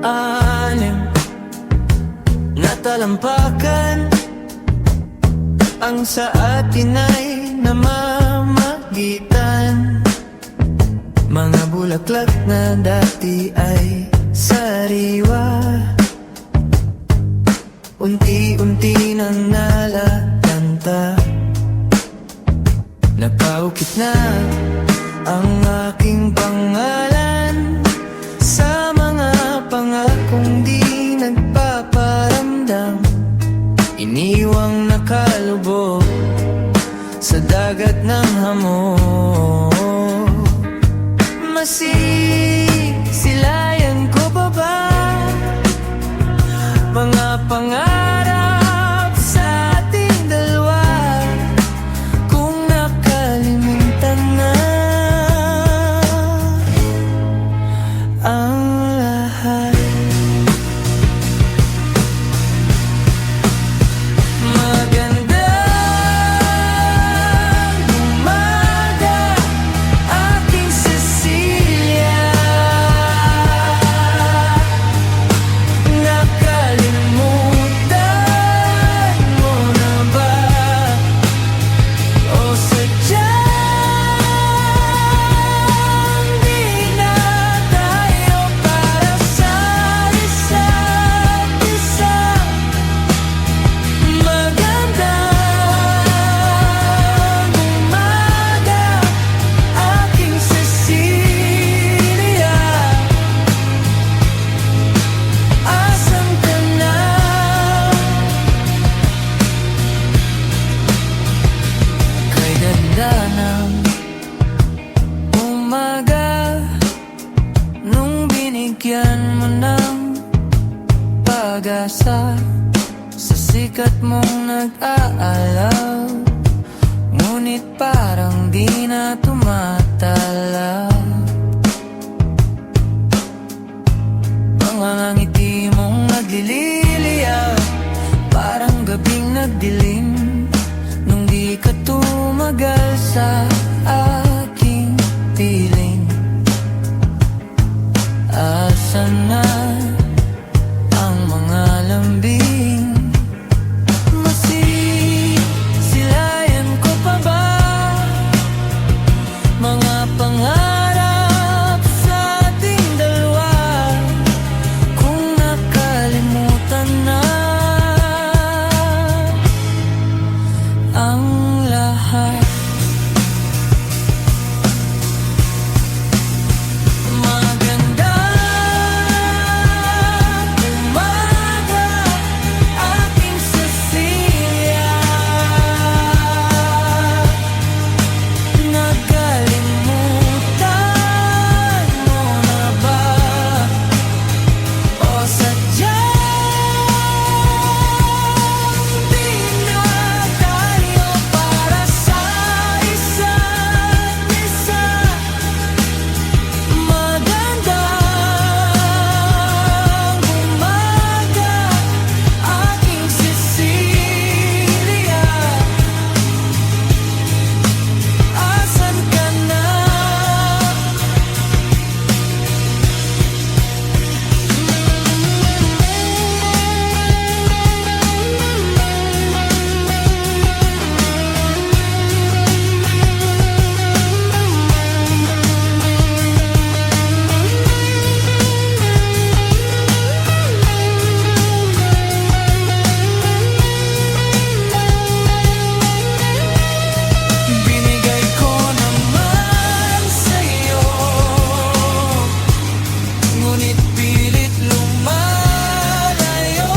anim na talampakan ang sa atin ay namamagitan. Mga bulaklak na dati ay sariwa, unti-unti nang nalalanta. Napaukit na ang aking pangalan sa mga pangakong di nagpaparamdam, iniwang nakalubog sa dagat ng hamon. Masisilayan ko pa ba mga pangarap sa ating dalawa kung nakalimutan na ang lahat? Magandang umaga, aking Cecilia. Nakalimutan mo na ba o sadyang di na tayo para sa isa't isa? Magandang umaga, aking Cecilia. Asan ka na? Kay ganda ng umaga nung binigyan mo ng pag-asa sa sikat mong nag-aalaw, ngunit parang di na tumatalaw. Mga ngiti mong nagliliyaw, parang gabing nagdilim nung di ka tumagal sa aking piling. Asan na ang mga lambing? Masisilayan ko pa ba mga pangarap sa ating dalawa kung nakalimutan na ang lahat? Magandang umaga, aking Cecilia. Nakalimutan mo na ba o sadyang di na tayo para sa isa't isa? Magandang umaga, aking Cecilia. Asan ka na? Binigay ko naman sa'yo, ngunit pilit lumalayo.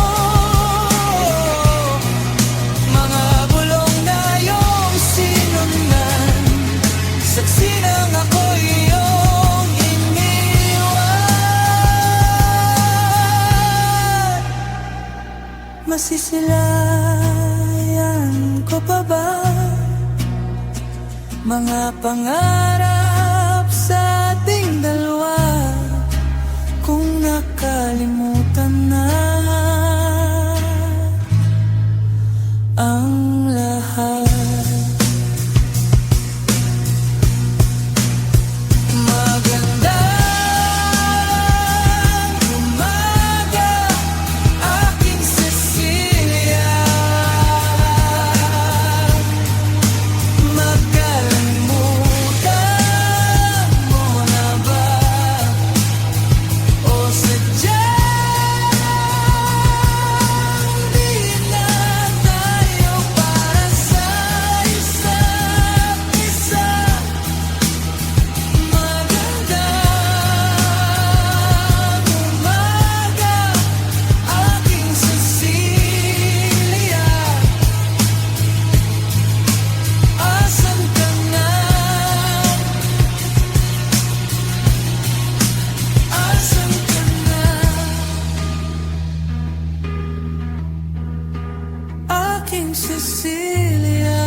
Mga bulong na iyong sinundan, saksi ng ako'y iyong iniwan. Masisilayan ko pa ba mga pangarap sa ating dalawa kung nakalimutan na ang lahat? Magandang umaga, aking Cecilia.